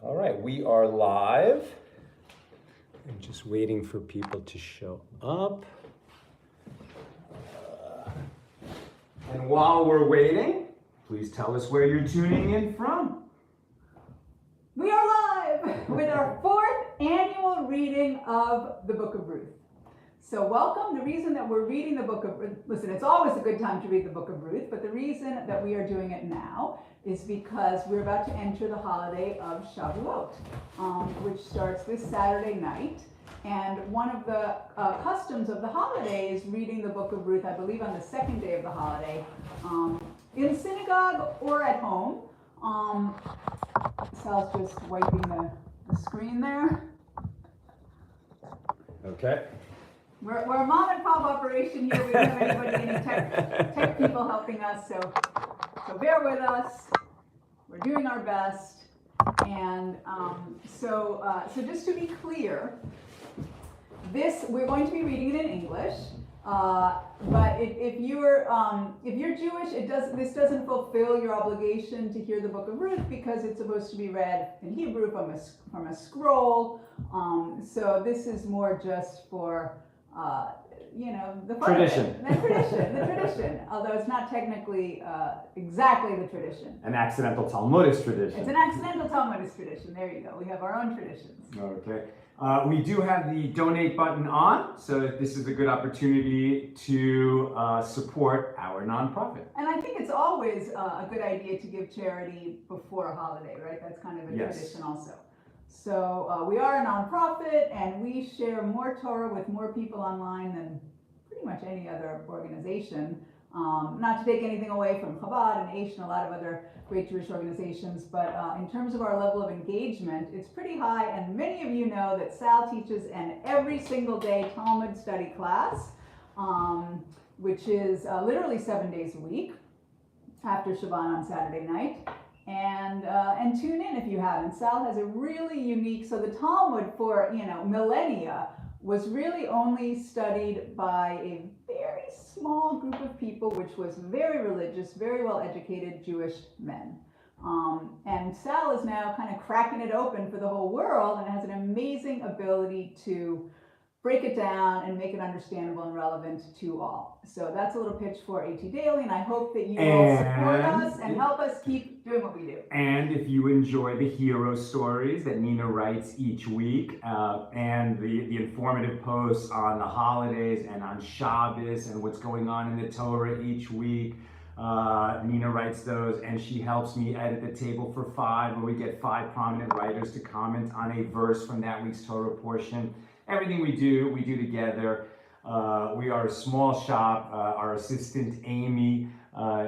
All right, we are live. I'm just waiting for people to show up. And while we're waiting, please tell us where you're tuning in from. We are live with our fourth annual reading of the Book of Ruth. So welcome. The reason that we're reading the Book of Ruth, listen, it's always a good time to read the Book of Ruth, but the reason that we are doing it now is because we're about to enter the holiday of Shavuot, which starts this Saturday night. And one of the customs of the holiday is reading the Book of Ruth, I believe on the second day of the holiday, in synagogue or at home. Sal's just wiping the screen there. Okay. We're a mom and pop operation here. We don't have anybody, any tech people helping us, so bear with us. We're doing our best. And so just to be clear, we're going to be reading it in English. But if you're Jewish, this doesn't fulfill your obligation to hear the Book of Ruth because it's supposed to be read in Hebrew from a scroll. So this is more just for the fun tradition. The tradition. Although it's not technically exactly the tradition. An accidental Talmudic tradition. It's an accidental Talmudic tradition. There you go. We have our own traditions. Okay. We do have the donate button on, so this is a good opportunity to support our nonprofit. And I think it's always a good idea to give charity before a holiday, right? That's kind of a tradition also. So we are a nonprofit, and we share more Torah with more people online than pretty much any other organization. Not to take anything away from Chabad and Aish and a lot of other great Jewish organizations, but in terms of our level of engagement, it's pretty high, and many of you know that Sal teaches an every single day Talmud study class, which is literally 7 days a week after Shabbat on Saturday night, and tune in if you haven't. Sal has a really unique, so the Talmud for millennia was really only studied by a very small group of people, which was very religious, very well educated Jewish men. And Sal is now kind of cracking it open for the whole world and has an amazing ability to break it down and make it understandable and relevant to all. So that's a little pitch for AT Daily, and I hope that you will support us and help us keep doing what we do. And if you enjoy the hero stories that Nina writes each week, and the informative posts on the holidays and on Shabbos and what's going on in the Torah each week, Nina writes those, and she helps me edit the table for 5, where we get 5 prominent writers to comment on a verse from that week's Torah portion. Everything we do together. We are a small shop. Our assistant Amy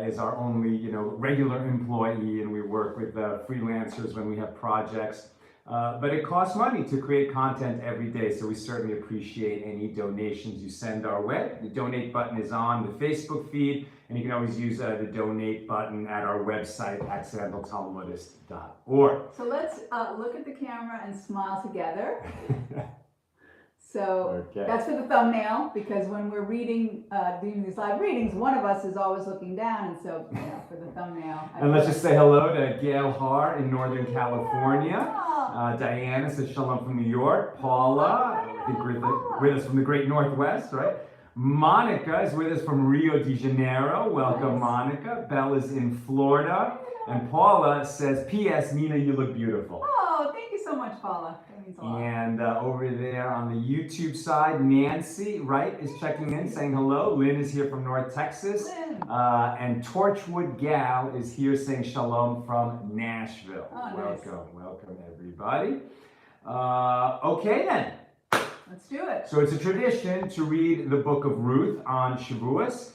is our only, regular employee, and we work with freelancers when we have projects. But it costs money to create content every day, so we certainly appreciate any donations you send our way. The donate button is on the Facebook feed, and you can always use the donate button at our website, accidentaltalmudist.org. So let's look at the camera and smile together. So that's for the thumbnail, because when we're doing these live readings, one of us is always looking down, and so for the thumbnail. And let's just say hello to Gail Har in Northern California. Diana says shalom from New York. Paula, I think with us from the great Northwest, right? Monica is with us from Rio de Janeiro. Welcome, Monica. Bella's in Florida. And Paula says, P.S. Nina, you look beautiful. Oh, thank you so much, Paula. That means a lot. And over there on the YouTube side, Nancy, right, is checking in, saying hello. Lynn is here from North Texas. Lynn. And Torchwood Gal is here saying shalom from Nashville. Oh, Welcome, everybody. Okay, then. Let's do it. So it's a tradition to read the book of Ruth on Shavuos,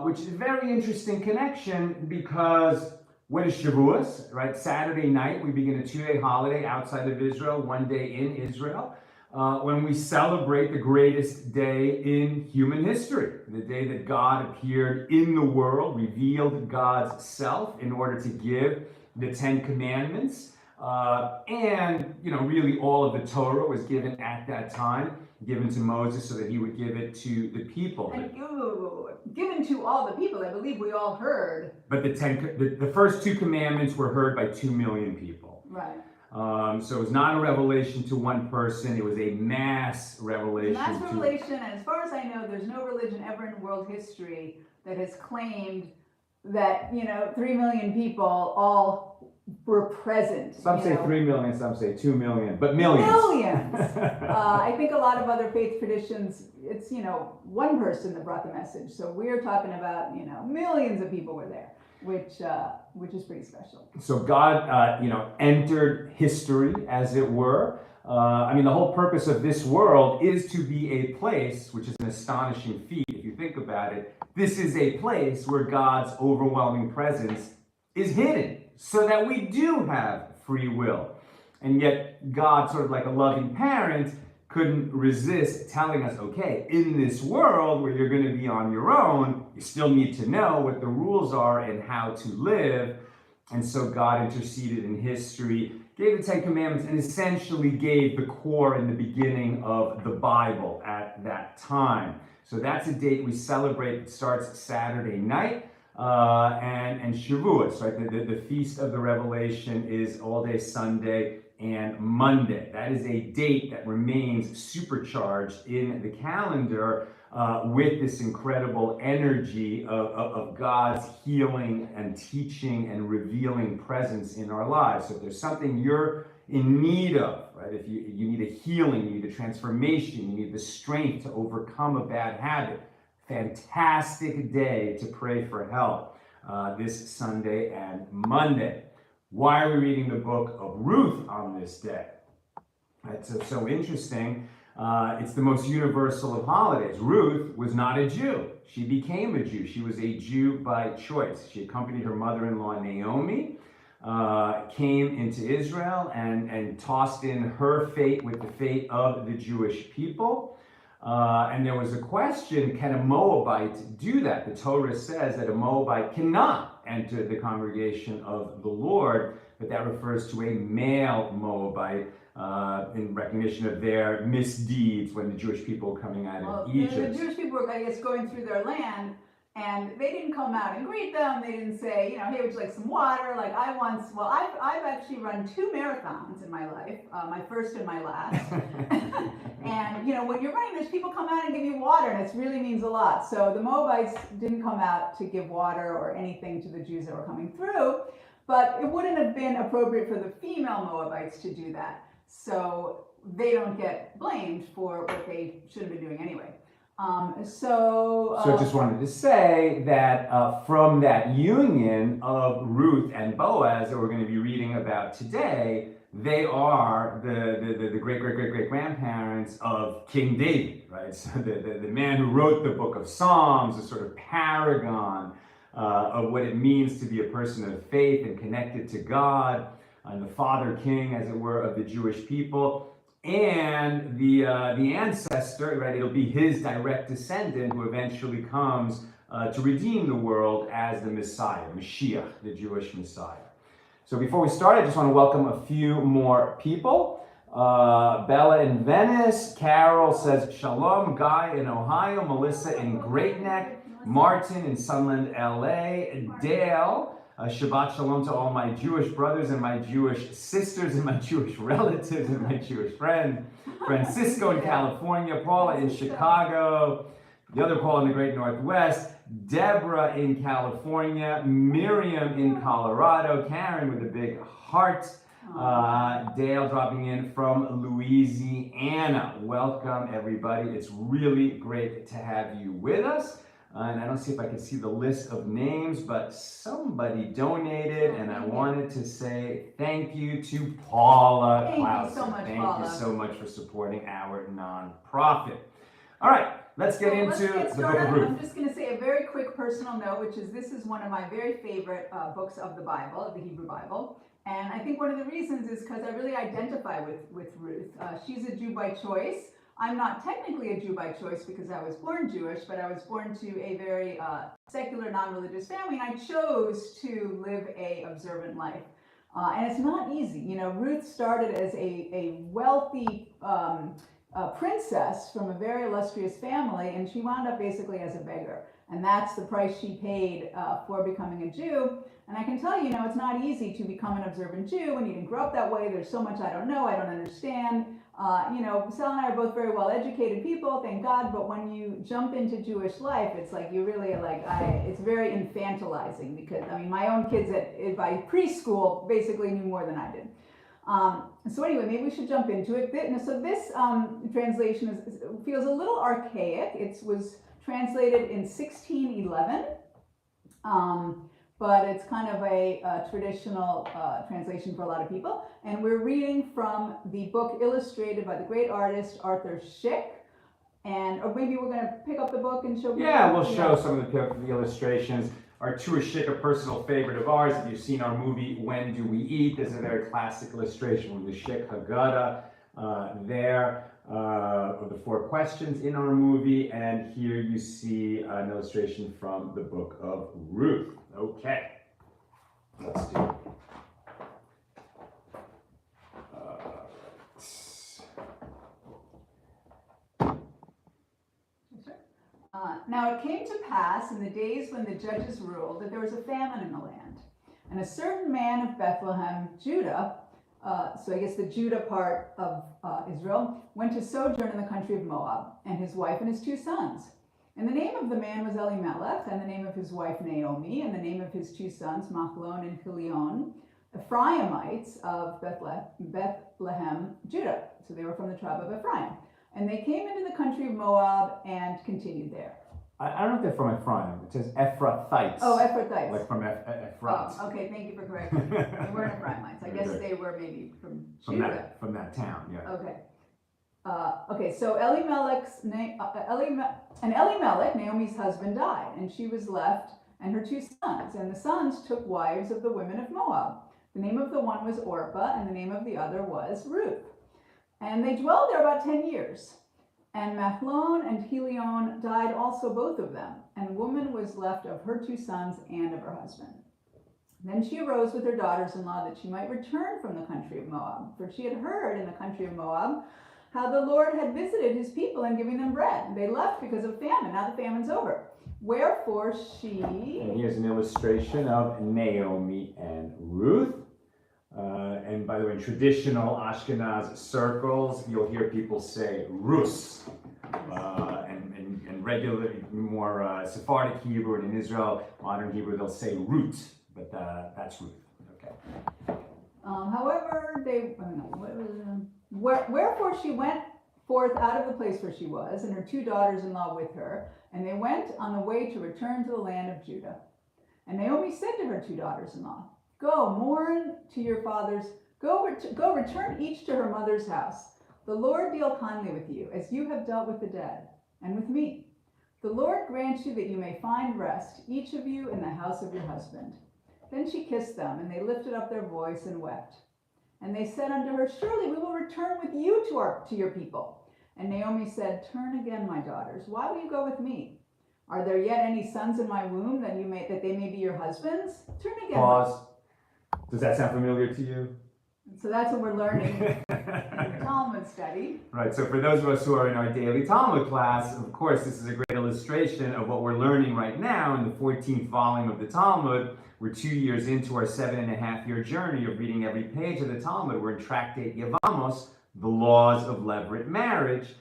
which is a very interesting connection because what is Shavuos, right? Saturday night, we begin a 2-day holiday outside of Israel, 1 day in Israel, when we celebrate the greatest day in human history, the day that God appeared in the world, revealed God's self in order to give the 10 Commandments. And, really all of the Torah was given at that time, given to Moses so that he would give it to the people. And given to all the people, I believe we all heard. But the first 2 commandments were heard by 2 million people. Right. So it was not a revelation to one person, it was a mass revelation. Mass revelation, and as far as I know, there's no religion ever in world history that has claimed that, 3 million people all were present. Some say 3 million, some say 2 million, but millions. Millions! I think a lot of other faith traditions, it's, one person that brought the message. So we're talking about, millions of people were there, which is pretty special. So God, entered history, as it were. The whole purpose of this world is to be a place, which is an astonishing feat if you think about it. This is a place where God's overwhelming presence is hidden, so that we do have free will. And yet God, sort of like a loving parent, couldn't resist telling us, okay, in this world where you're going to be on your own, you still need to know what the rules are and how to live. And so God interceded in history, gave the Ten Commandments, and essentially gave the core and the beginning of the Bible at that time. So that's a date we celebrate. It starts Saturday night. And Shavuot, right? The Feast of the Revelation is all day Sunday and Monday. That is a date that remains supercharged in the calendar with this incredible energy of God's healing and teaching and revealing presence in our lives. So if there's something you're in need of, right? If you need a healing, you need a transformation, you need the strength to overcome a bad habit, fantastic day to pray for help this Sunday and Monday. Why are we reading the book of Ruth on this day? It's so interesting. It's the most universal of holidays. Ruth was not a Jew. She became a Jew. She was a Jew by choice. She accompanied her mother-in-law Naomi, came into Israel and tossed in her fate with the fate of the Jewish people. And there was a question, can a Moabite do that? The Torah says that a Moabite cannot enter the congregation of the Lord, but that refers to a male Moabite in recognition of their misdeeds when the Jewish people were coming out of Egypt. The Jewish people were, I guess, going through their land, and they didn't come out and greet them. They didn't say, hey, would you like some water? Like I've actually run 2 marathons in my life, my first and my last. And, when you're running, there's people come out and give you water, and it really means a lot. So the Moabites didn't come out to give water or anything to the Jews that were coming through, but it wouldn't have been appropriate for the female Moabites to do that. So they don't get blamed for what they should have been doing anyway. So I just wanted to say that from that union of Ruth and Boaz that we're going to be reading about today, they are the great-great-great-great-grandparents of King David, right? So the man who wrote the book of Psalms, a sort of paragon of what it means to be a person of faith and connected to God, and the father king, as it were, of the Jewish people. And the ancestor, right? It'll be his direct descendant who eventually comes to redeem the world as the Messiah, Mashiach, the Jewish Messiah. So before we start, I just want to welcome a few more people. Bella in Venice, Carol says Shalom, Guy in Ohio, Melissa in Great Neck, Martin in Sunland, LA, Dale. Shabbat Shalom to all my Jewish brothers and my Jewish sisters and my Jewish relatives and my Jewish friends. Francisco in California, Paula in Chicago, the other Paula in the Great Northwest, Deborah in California, Miriam in Colorado, Karen with a big heart, Dale dropping in from Louisiana. Welcome, everybody. It's really great to have you with us. And I don't see if I can see the list of names, but somebody donated, and I wanted to say thank you to Paula Clausen. Thank you so much, Thank Paula. you so much for supporting our nonprofit. All right, let's get into the book of Ruth. I'm just going to say a very quick personal note, which is this is one of my very favorite books of the Bible, of the Hebrew Bible. And I think one of the reasons is because I really identify with Ruth. She's a Jew by choice. I'm not technically a Jew by choice because I was born Jewish, but I was born to a very secular, non-religious family, and I chose to live a observant life. And it's not easy. Ruth started as a wealthy princess from a very illustrious family, and she wound up basically as a beggar. And that's the price she paid for becoming a Jew. And I can tell you, it's not easy to become an observant Jew when you didn't grow up that way. There's so much I don't know, I don't understand. Sal and I are both very well educated people, thank God, but when you jump into Jewish life, it's like you really are like, it's very infantilizing, because my own kids by preschool basically knew more than I did. So anyway, maybe we should jump into it. So this translation feels a little archaic. It was translated in 1611, but it's kind of a traditional translation for a lot of people. And we're reading from the book illustrated by the great artist Arthur Szyk. Or maybe we're going to pick up the book and show. Yeah, we'll show some of the illustrations. Arthur Szyk, a personal favorite of ours. If you've seen our movie When Do We Eat, there's a very classic illustration from the Szyk Haggadah of the 4 questions in our movie. And here you see an illustration from the book of Ruth. Okay, let's do it. Now it came to pass in the days when the judges ruled that there was a famine in the land. And a certain man of Bethlehem, Judah, so I guess the Judah part of Israel, went to sojourn in the country of Moab, and his wife and his 2 sons. And the name of the man was Elimelech, and the name of his wife Naomi, and the name of his 2 sons, Machlon and Chilion, Ephraimites of Bethlehem, Judah. So they were from the tribe of Ephraim. And they came into the country of Moab and continued there. I don't know if they're from Ephraim. It says Ephrathites. Oh, Ephrathites. Like from Ephrat. Oh, okay, thank you for correcting me. They weren't Ephraimites. I guess they were maybe from Judah. From that town, yeah. Okay, so Elimelech's Elimelech, Naomi's husband, died, and she was left and her 2 sons. And the sons took wives of the women of Moab. The name of the one was Orpah, and the name of the other was Ruth. And they dwelled there about 10 years. And Machlon and Chilion died also, both of them. And woman was left of her 2 sons and of her husband. Then she arose with her daughters-in-law that she might return from the country of Moab. For she had heard in the country of Moab how the Lord had visited his people and giving them bread. They left because of famine. Now the famine's over. Wherefore she... And here's an illustration of Naomi and Ruth. And by the way, in traditional Ashkenaz circles, you'll hear people say Rus. And regular, more Sephardic Hebrew, and in Israel, modern Hebrew, they'll say Ruth. But that's Ruth. Okay. However, wherefore she went forth out of the place where she was, and her 2 daughters-in-law with her, and they went on the way to return to the land of Judah. And Naomi said to her 2 daughters-in-law, Go, mourn to your fathers, go return each to her mother's house. The Lord deal kindly with you, as you have dealt with the dead, and with me. The Lord grant you that you may find rest, each of you in the house of your husband. Then she kissed them, and they lifted up their voice and wept. And they said unto her, Surely we will return with you to your people. And Naomi said, Turn again, my daughters. Why will you go with me? Are there yet any sons in my womb that they may be your husbands? Turn again. Pause. Does that sound familiar to you? So that's what we're learning in the Talmud study. Right, so for those of us who are in our daily Talmud class, of course, this is a great illustration of what we're learning right now in the 14th volume of the Talmud. We're 2 years into our 7.5-year journey of reading every page of the Talmud. We're in Tractate Yevamos, the laws of levirate marriage,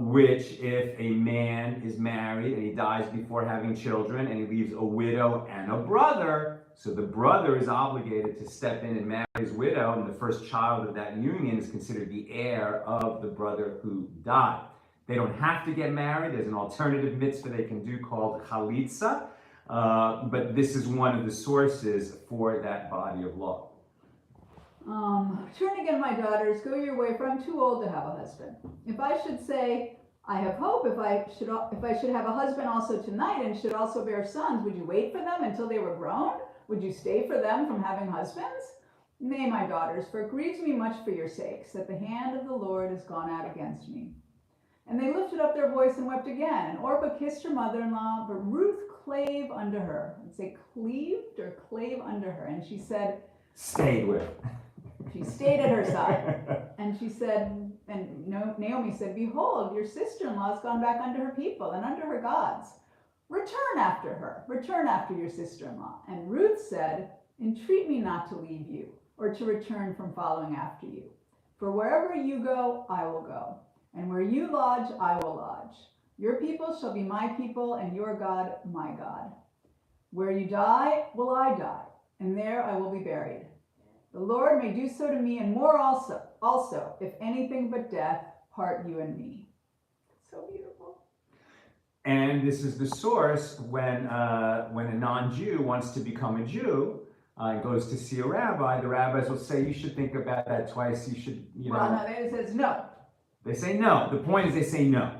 which if a man is married and he dies before having children and he leaves a widow and a brother, so the brother is obligated to step in and marry his widow, and the first child of that union is considered the heir of the brother who died. They don't have to get married. There's an alternative mitzvah they can do called chalitza, but this is one of the sources for that body of law. Turn again, my daughters, go your way, for I'm too old to have a husband. If I should say, I have hope, if I should have a husband also tonight and should also bear sons, would you wait for them until they were grown? Would you stay for them from having husbands? Nay, my daughters, for it grieves me much for your sakes, that the hand of the Lord is gone out against me. And they lifted up their voice and wept again. And Orpah kissed her mother-in-law, but Ruth clave unto her. I'd say cleaved or clave unto her. And she said, Stayed with. She stayed at her side. And she said, and Naomi said, behold, your sister-in-law has gone back unto her people and unto her gods. Return after her, return after your sister-in-law. And Ruth said, entreat me not to leave you, or to return from following after you. For wherever you go, I will go, and where you lodge, I will lodge. Your people shall be my people, and your God my God. Where you die, will I die, and there I will be buried. The Lord may do so to me, and more also, if anything but death part you and me. So beautiful. And this is the source when a non-Jew wants to become a Jew and goes to see a rabbi. The rabbis will say, you should think about that twice. You should, Well, no, they says no. They say no. The point is they say no,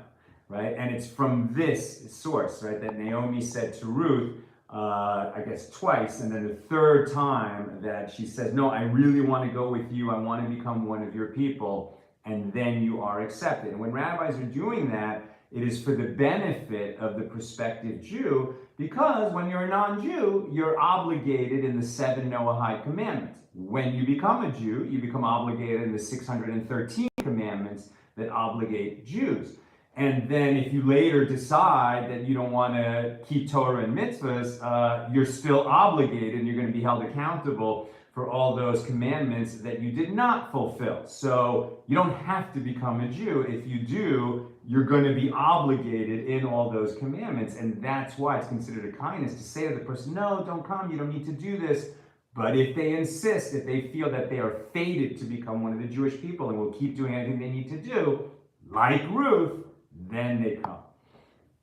right? And it's from this source, right, that Naomi said to Ruth, I guess twice, and then the third time that she says, no, I really want to go with you. I want to become one of your people. And then you are accepted. And when rabbis are doing that, it is for the benefit of the prospective Jew, because when you're a non-Jew, you're obligated in the 7 Noahide commandments. When you become a Jew, you become obligated in the 613 commandments that obligate Jews. And then if you later decide that you don't want to keep Torah and mitzvahs, you're still obligated and you're going to be held accountable for all those commandments that you did not fulfill. So you don't have to become a Jew. If you do, you're going to be obligated in all those commandments. And that's why it's considered a kindness to say to the person, no, don't come, you don't need to do this. But if they insist, if they feel that they are fated to become one of the Jewish people and will keep doing anything they need to do, like Ruth, then they come.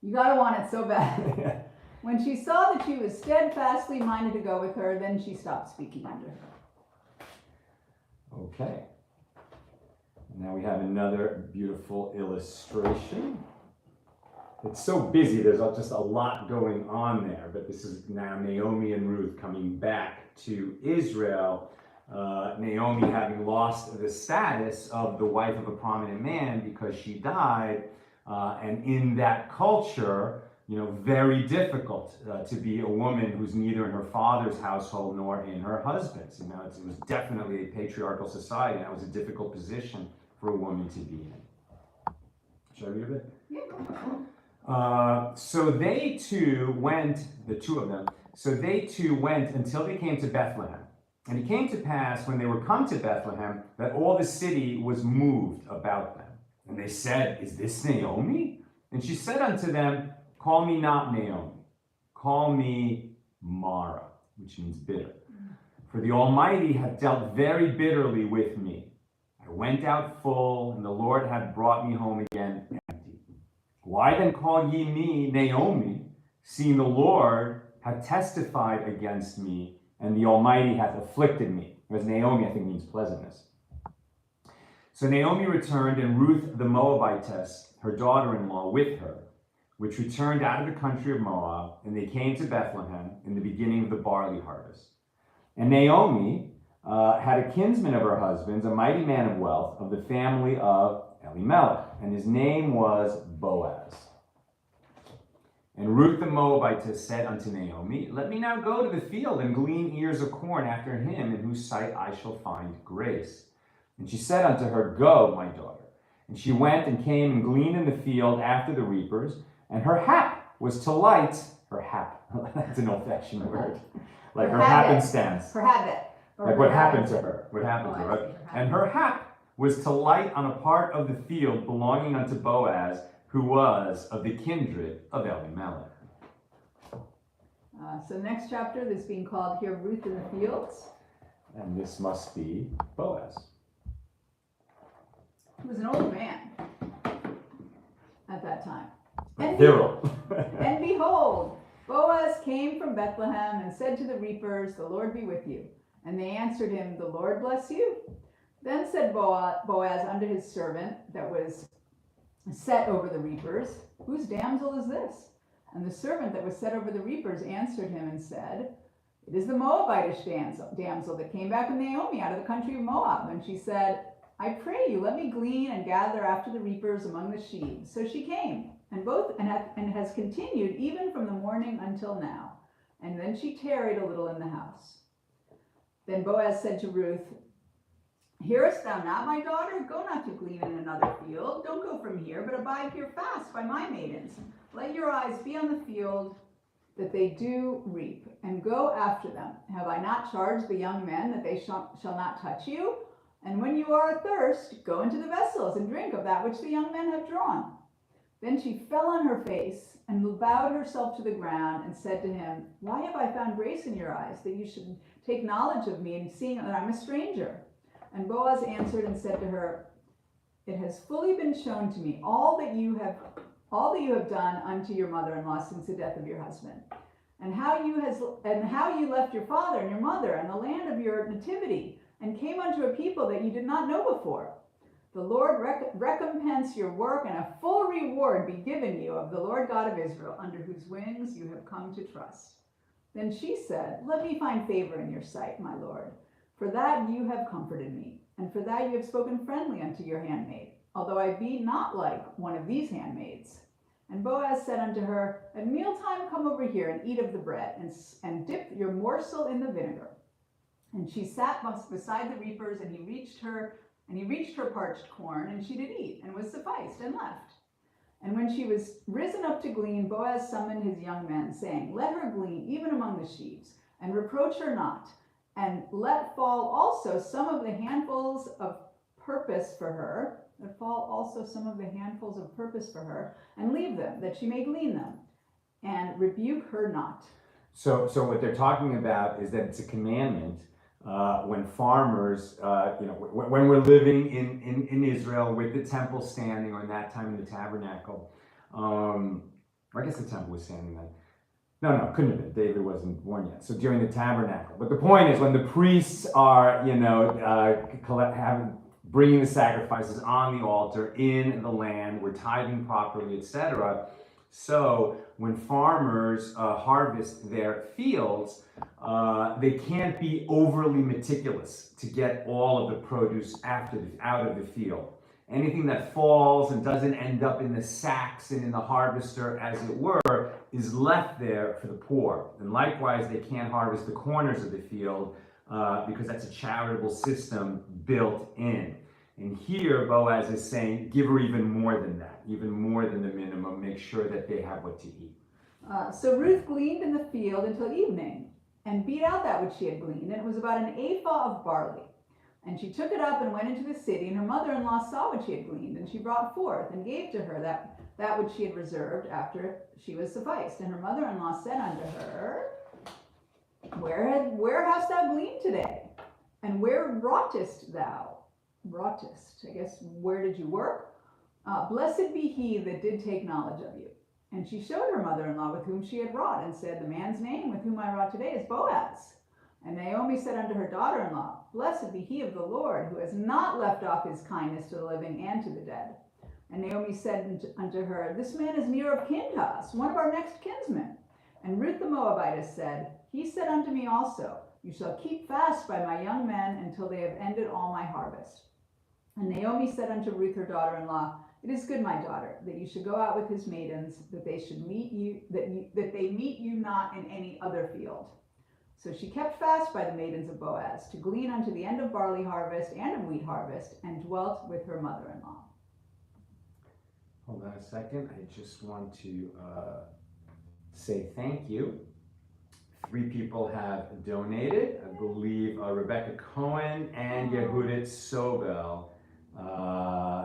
You gotta want it so bad. When she saw that she was steadfastly minded to go with her, then she stopped speaking unto her. Okay. Now we have another beautiful illustration. It's so busy, there's just a lot going on there, but this is now Naomi and Ruth coming back to Israel. Naomi having lost the status of the wife of a prominent man because she died, and in that culture, very difficult to be a woman who's neither in her father's household nor in her husband's. It was definitely a patriarchal society, and that was a difficult position for a woman to be in. Should I read a bit? Yeah. So they two went, the two of them, until they came to Bethlehem. And it came to pass, when they were come to Bethlehem, that all the city was moved about them. And they said, is this Naomi? And she said unto them, call me not Naomi, call me Mara, which means bitter. For the Almighty hath dealt very bitterly with me. I went out full, and the Lord hath brought me home again empty. Why then call ye me Naomi, seeing the Lord hath testified against me, and the Almighty hath afflicted me? Because Naomi, I think, means pleasantness. So Naomi returned, and Ruth the Moabitess, her daughter-in-law, with her, which returned out of the country of Moab, and they came to Bethlehem in the beginning of the barley harvest. And Naomi had a kinsman of her husband's, a mighty man of wealth, of the family of Elimelech, and his name was Boaz. And Ruth the Moabitess said unto Naomi, let me now go to the field and glean ears of corn after him, in whose sight I shall find grace. And she said unto her, go, my daughter. And she went and came and gleaned in the field after the reapers, and her hap was to light, her hap, that's an old-fashioned word, like her happenstance. Her habit. Like what happened to her. What happened to her. And her hap was to light on a part of the field belonging unto Boaz, who was of the kindred of Elimelech. So next chapter, this being called here Ruth in the Fields. And this must be Boaz. He was an old man at that time. And and behold, Boaz came from Bethlehem and said to the reapers, the Lord be with you. And they answered him, the Lord bless you. Then said Boaz unto his servant that was set over the reapers, whose damsel is this? And the servant that was set over the reapers answered him and said, it is the Moabitish damsel that came back with Naomi out of the country of Moab. And she said, I pray you, let me glean and gather after the reapers among the sheaves. So she came, and has continued even from the morning until now. And then she tarried a little in the house. Then Boaz said to Ruth, Hearest thou not, my daughter? Go not to glean in another field. Don't go from here, but abide here fast by my maidens. Let your eyes be on the field that they do reap, and go after them. Have I not charged the young men that they shall not touch you? And when you are athirst, go into the vessels and drink of that which the young men have drawn. Then she fell on her face and bowed herself to the ground and said to him, Why have I found grace in your eyes, that you should take knowledge of me, and seeing that I'm a stranger? And Boaz answered and said to her, It has fully been shown to me all that you have done unto your mother-in-law since the death of your husband, and how you left your father and your mother and the land of your nativity, and came unto a people that you did not know before. The Lord recompense your work, and a full reward be given you of the Lord God of Israel, under whose wings you have come to trust. Then she said, Let me find favor in your sight, my Lord, for that you have comforted me, and for that you have spoken friendly unto your handmaid, although I be not like one of these handmaids. And Boaz said unto her, At mealtime come over here and eat of the bread, and dip your morsel in the vinegar. And she sat beside the reapers, and he reached her parched corn, and she did eat, and was sufficed, and left. And when she was risen up to glean, Boaz summoned his young men, saying, Let her glean even among the sheaves, and reproach her not, and let fall also some of the handfuls of purpose for her, and leave them, that she may glean them, and rebuke her not. So what they're talking about is that it's a commandment when farmers, when we're living in Israel with the temple standing, or in that time in the tabernacle. I guess the temple was standing then. No, couldn't have been. David wasn't born yet. So during the tabernacle. But the point is, when the priests are, bringing the sacrifices on the altar in the land, we're tithing properly, etc. So when farmers harvest their fields, they can't be overly meticulous to get all of the produce out of the field. Anything that falls and doesn't end up in the sacks and in the harvester, as it were, is left there for the poor. And likewise, they can't harvest the corners of the field because that's a charitable system built in. And here, Boaz is saying, give her even more than that, even more than the minimum. Make sure that they have what to eat. So Ruth gleaned in the field until evening, and beat out that which she had gleaned, and it was about an ephah of barley. And she took it up and went into the city, and her mother-in-law saw what she had gleaned, and she brought forth and gave to her that which she had reserved after she was sufficed. And her mother-in-law said unto her, Where hast thou gleaned today? And where wroughtest thou? I guess, where did you work? Blessed be he that did take knowledge of you. And she showed her mother-in-law with whom she had wrought, and said, The man's name with whom I wrought today is Boaz. And Naomi said unto her daughter-in-law, Blessed be he of the Lord, who has not left off his kindness to the living and to the dead. And Naomi said unto her, This man is near of kin to us, one of our next kinsmen. And Ruth the Moabitess said, He said unto me also, You shall keep fast by my young men until they have ended all my harvest. And Naomi said unto Ruth her daughter-in-law, It is good, my daughter, that you should go out with his maidens, that they should meet you, that they meet you not in any other field. So she kept fast by the maidens of Boaz, to glean unto the end of barley harvest and of wheat harvest, and dwelt with her mother-in-law. Hold on a second. I just want to say thank you. 3 people have donated. I believe Rebecca Cohen and Yehudit Sobel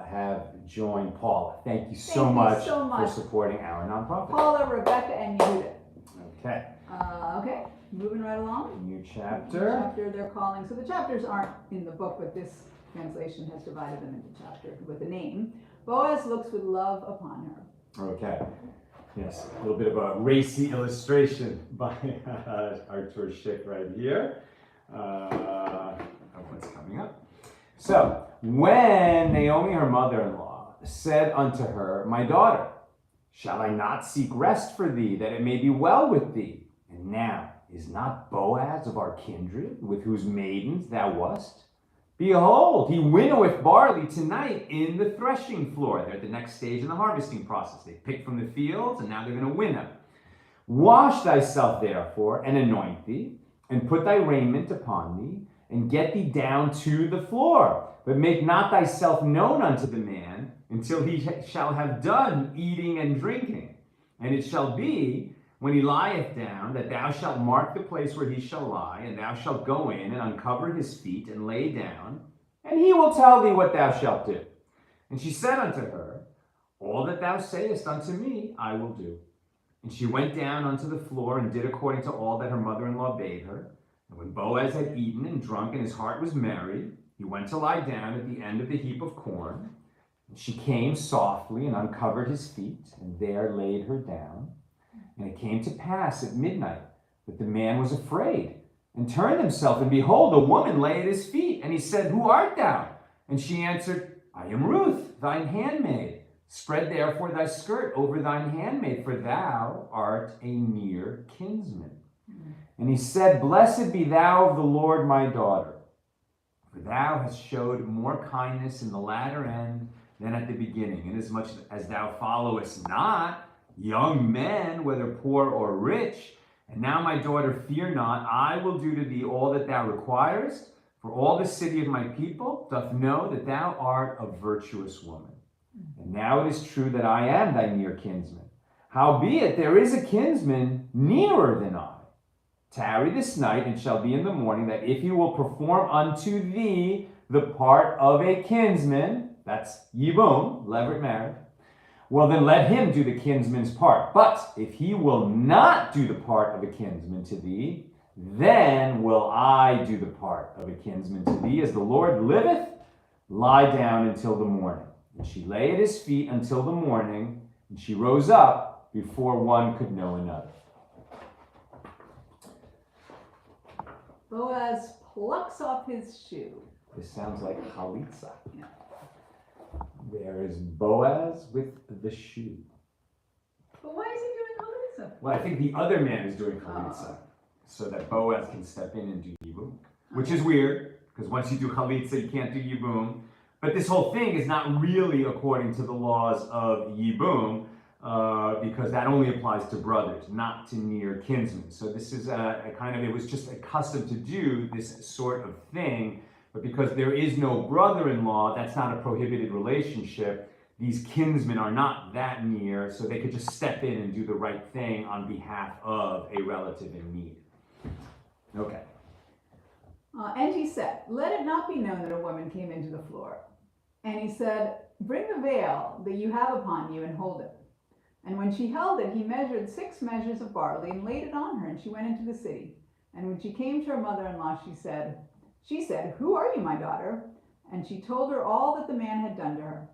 have joined Paula. Thank you so much for supporting our nonprofit. Paula, Rebecca, and Yehudit. Okay. Okay, moving right along. New chapter. They're calling. So the chapters aren't in the book, but this translation has divided them into chapters with a name. Boaz looks with love upon her. Okay. Yes, a little bit of a racy illustration by Artur Schick right here of what's coming up. So, when Naomi, her mother-in-law, said unto her, My daughter, shall I not seek rest for thee, that it may be well with thee? And now, is not Boaz of our kindred, with whose maidens thou wast? Behold, he winnoweth barley tonight in the threshing floor. They're at the next stage in the harvesting process. They pick from the fields, and now they're going to winnow. Wash thyself, therefore, and anoint thee, and put thy raiment upon thee, and get thee down to the floor. But make not thyself known unto the man until he shall have done eating and drinking. And it shall be, when he lieth down, that thou shalt mark the place where he shall lie, and thou shalt go in and uncover his feet and lay down, and he will tell thee what thou shalt do. And she said unto her, All that thou sayest unto me, I will do. And she went down unto the floor and did according to all that her mother-in-law bade her. And when Boaz had eaten and drunk, and his heart was merry, he went to lie down at the end of the heap of corn. And she came softly and uncovered his feet, and there laid her down. And it came to pass at midnight that the man was afraid, and turned himself, and behold, a woman lay at his feet. And he said, Who art thou? And she answered, I am Ruth, thine handmaid. Spread therefore thy skirt over thine handmaid, for thou art a near kinsman. And he said, Blessed be thou of the Lord, my daughter, for thou hast showed more kindness in the latter end than at the beginning, inasmuch as thou followest not young men, whether poor or rich. And now, my daughter, fear not, I will do to thee all that thou requirest, for all the city of my people doth know that thou art a virtuous woman. And now it is true that I am thy near kinsman. Howbeit there is a kinsman nearer than I. Tarry this night, and shall be in the morning, that if he will perform unto thee the part of a kinsman, that's yibum, levirate marriage, well then let him do the kinsman's part. But if he will not do the part of a kinsman to thee, then will I do the part of a kinsman to thee. As the Lord liveth, lie down until the morning. And she lay at his feet until the morning, and she rose up before one could know another. Boaz plucks off his shoe. This sounds like chalitza. Yeah. There is Boaz with the shoe. But why is he doing chalitza? Well, I think the other man is doing chalitza, so that Boaz can step in and do yibum, which is weird, because once you do chalitza, you can't do yibum. But this whole thing is not really according to the laws of yibum, because that only applies to brothers, not to near kinsmen. So this is a kind of, it was just a custom to do this sort of thing, but because there is no brother-in-law, that's not a prohibited relationship. These kinsmen are not that near, so they could just step in and do the right thing on behalf of a relative in need. Okay. And he said, Let it not be known that a woman came into the floor. And he said, Bring the veil that you have upon you and hold it. And when she held it, he measured 6 measures of barley and laid it on her, and she went into the city. And when she came to her mother-in-law, she said, Who are you, my daughter? And she told her all that the man had done to her.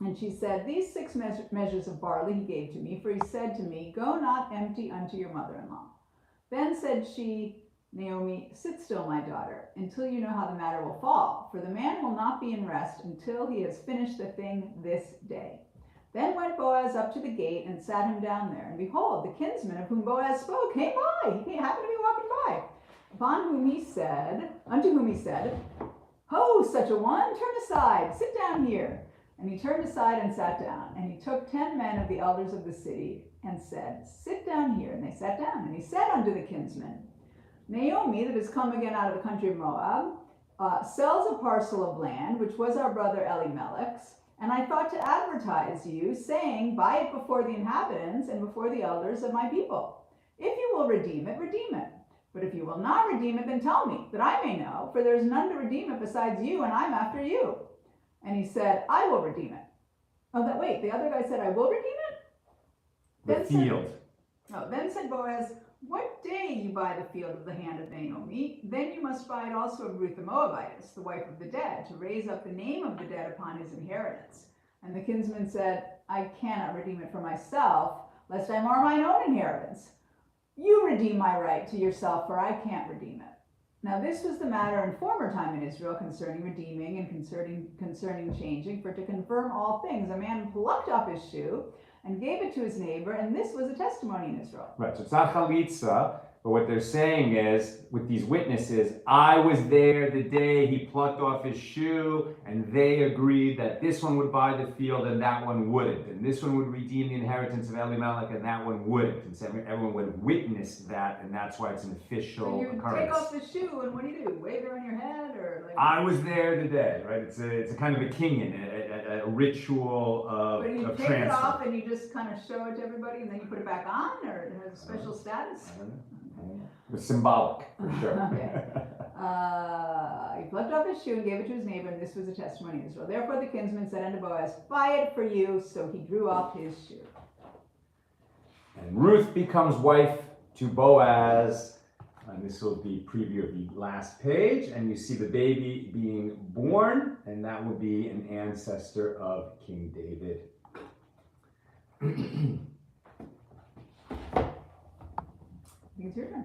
And she said, These 6 measures of barley he gave to me, for he said to me, Go not empty unto your mother-in-law. Then said she, Naomi, sit still, my daughter, until you know how the matter will fall, for the man will not be in rest until he has finished the thing this day. Then went Boaz up to the gate and sat him down there. And behold, the kinsman of whom Boaz spoke came by. He happened to be walking by. Unto whom he said, Ho, such a one, turn aside, sit down here. And he turned aside and sat down. And he took 10 men of the elders of the city and said, Sit down here. And they sat down. And he said unto the kinsman, Naomi, that is come again out of the country of Moab, sells a parcel of land, which was our brother Elimelech's. And I thought to advertise you, saying, Buy it before the inhabitants and before the elders of my people. If you will redeem it, redeem it. But if you will not redeem it, then tell me, that I may know, for there is none to redeem it besides you, and I'm after you. And he said, I will redeem it. The other guy said, I will redeem it? Then said Boaz, What day you buy the field of the hand of Naomi, then you must buy it also of Ruth the Moabitess, the wife of the dead, to raise up the name of the dead upon his inheritance. And the kinsman said, I cannot redeem it for myself, lest I mar mine own inheritance. You redeem my right to yourself, for I can't redeem it. Now this was the matter in former time in Israel concerning redeeming and concerning changing, for to confirm all things, a man plucked off his shoe and gave it to his neighbor, and this was a testimony in Israel. Right, so it's not chalitza, But what they're saying is, with these witnesses, I was there the day he plucked off his shoe, and they agreed that this one would buy the field and that one wouldn't. And this one would redeem the inheritance of Elimelech and that one wouldn't. And so everyone would witness that, and that's why it's an official so you occurrence. Take off the shoe, and what do? Wave it on your head? Or like? I was there the day, right? It's a kind of a kinyan, a ritual of But you of take transfer. it off and you just kind of show it to everybody, and then you put it back on, or it has a special status? I don't know. It was symbolic, for sure. Okay. He plucked off his shoe and gave it to his neighbor, and this was a testimony in Israel. Therefore the kinsman said unto Boaz, buy it for you. So he drew off his shoe. And Ruth becomes wife to Boaz. And this will be preview of the last page. And you see the baby being born, and that will be an ancestor of King David. I think it's your turn.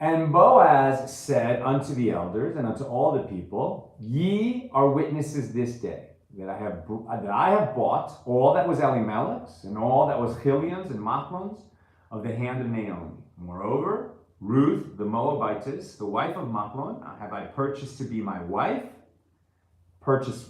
And Boaz said unto the elders and unto all the people, ye are witnesses this day that I have bought all that was Elimelech's and all that was Chilion's and Machlon's of the hand of Naomi. Moreover, Ruth the Moabitess, the wife of Machlon, have I purchased to be my wife. Purchase,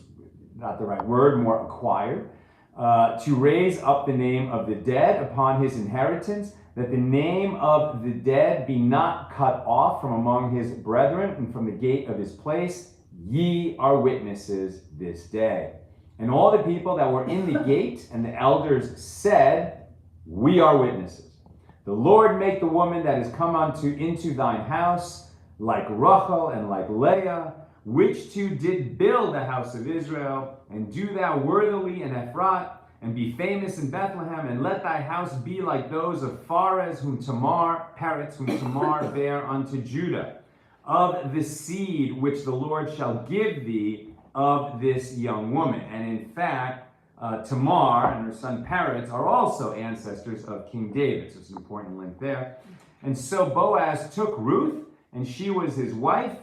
not the right word, more acquired. To raise up the name of the dead upon his inheritance, that the name of the dead be not cut off from among his brethren and from the gate of his place. Ye are witnesses this day. And all the people that were in the gate and the elders said, we are witnesses. The Lord make the woman that is come into thine house like Rachel and like Leah, which two did build the house of Israel, and do thou worthily in Ephrat, and be famous in Bethlehem, and let thy house be like those of Pharez, whom Tamar bare unto Judah, of the seed which the Lord shall give thee of this young woman. And in fact, Tamar and her son Peretz are also ancestors of King David, so it's an important link there. And so Boaz took Ruth, and she was his wife,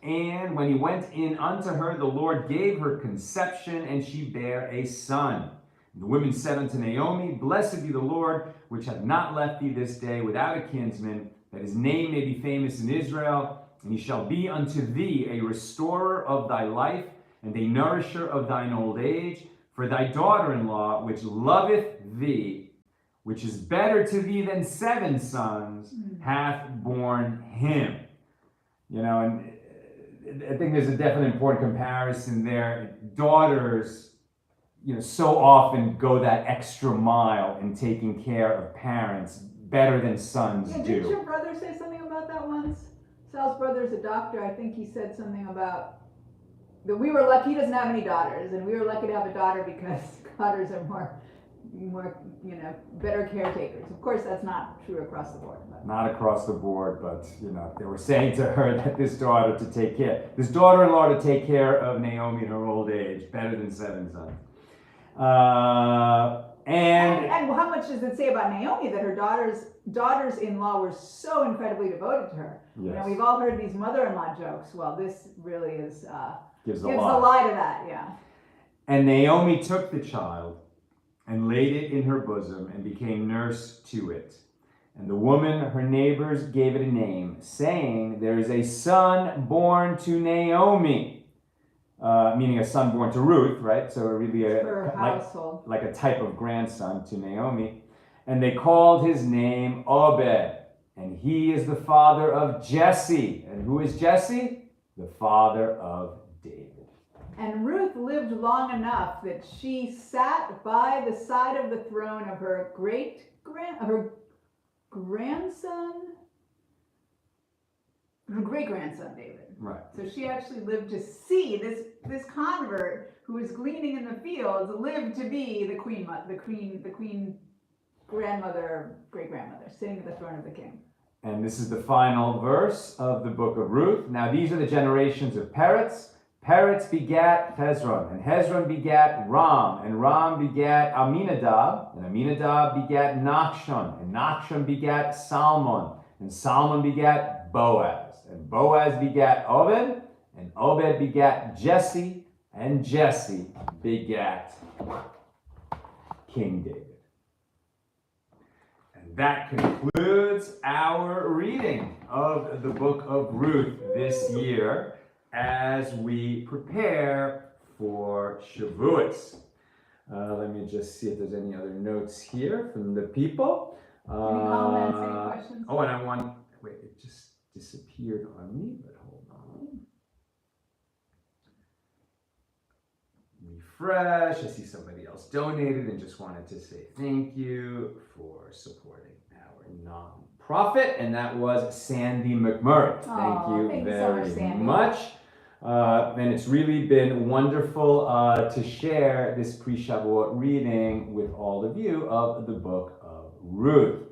and when he went in unto her, the Lord gave her conception, and she bare a son. The women said unto Naomi, blessed be the Lord, which hath not left thee this day without a kinsman, that his name may be famous in Israel. And he shall be unto thee a restorer of thy life, and a nourisher of thine old age. For thy daughter-in-law, which loveth thee, which is better to thee than 7 sons, hath borne him. You know, and I think there's a definitely important comparison there. Daughters, so often go that extra mile in taking care of parents better than sons do. Didn't your brother say something about that once? Sal's brother's a doctor. I think he said something about that we were lucky. He doesn't have any daughters, and we were lucky to have a daughter because daughters are more, better caretakers. Of course, that's not true across the board. But. Not across the board, but they were saying to her that this daughter-in-law to take care of Naomi in her old age, better than 7 sons. And how much does it say about Naomi that her daughters-in-law were so incredibly devoted to her? Yes. We've all heard these mother-in-law jokes. Well, this really is gives a lie. lie to that, yeah. And Naomi took the child and laid it in her bosom and became nurse to it. And the woman, her neighbors, gave it a name, saying, there is a son born to Naomi. Meaning a son born to Ruth, right? So really like a type of grandson to Naomi. And they called his name Obed. And he is the father of Jesse. And who is Jesse? The father of David. And Ruth lived long enough that she sat by the side of the throne of her great-grandson David. Right. So she actually lived to see this convert who was gleaning in the fields lived to be the queen grandmother, great-grandmother, sitting at the throne of the king. And this is the final verse of the book of Ruth. Now these are the generations of Peretz. Peretz begat Hezron, and Hezron begat Ram, and Ram begat Aminadab, and Aminadab begat Nachshon, and Nachshon begat Salmon, and Salmon begat Boaz. And Boaz begat Obed, and Obed begat Jesse, and Jesse begat King David. And That concludes our reading of the book of Ruth this year as we prepare for Shavuot. Let me just see if there's any other notes here from the people. Any comments, any questions? Oh, and wait, it just disappeared on me, but hold on. Refresh. I see somebody else donated and just wanted to say thank you for supporting our nonprofit, and that was Sandy McMurray. Thank you very much. And it's really been wonderful to share this pre-Shavuot reading with all of you of the book of Ruth.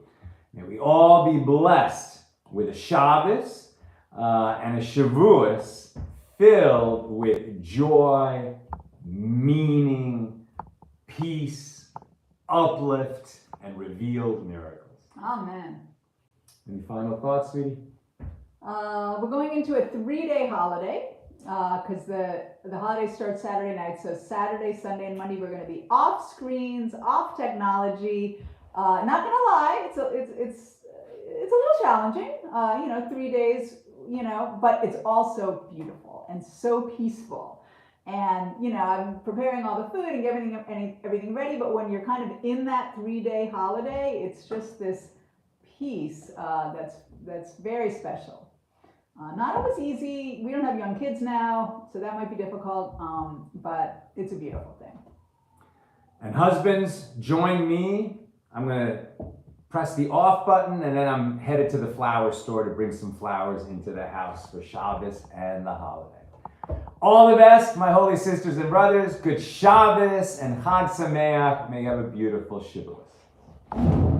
May we all be blessed with a Shabbos and a Shavuos filled with joy, meaning, peace, uplift, and revealed miracles. Amen. Any final thoughts, sweetie? We're going into a 3-day holiday because the holiday starts Saturday night. So Saturday, Sunday, and Monday we're going to be off screens, off technology. Not gonna lie, it's a little challenging. 3 days. But it's also beautiful and so peaceful. And I'm preparing all the food and everything ready. But when you're kind of in that 3-day holiday, it's just this peace that's very special. Not always easy. We don't have young kids now, so that might be difficult. But it's a beautiful thing. And husbands, join me. I'm gonna press the off button, and then I'm headed to the flower store to bring some flowers into the house for Shabbos and the holiday. All the best, my holy sisters and brothers. Good Shabbos and Chag Sameach. May you have a beautiful Shavuos.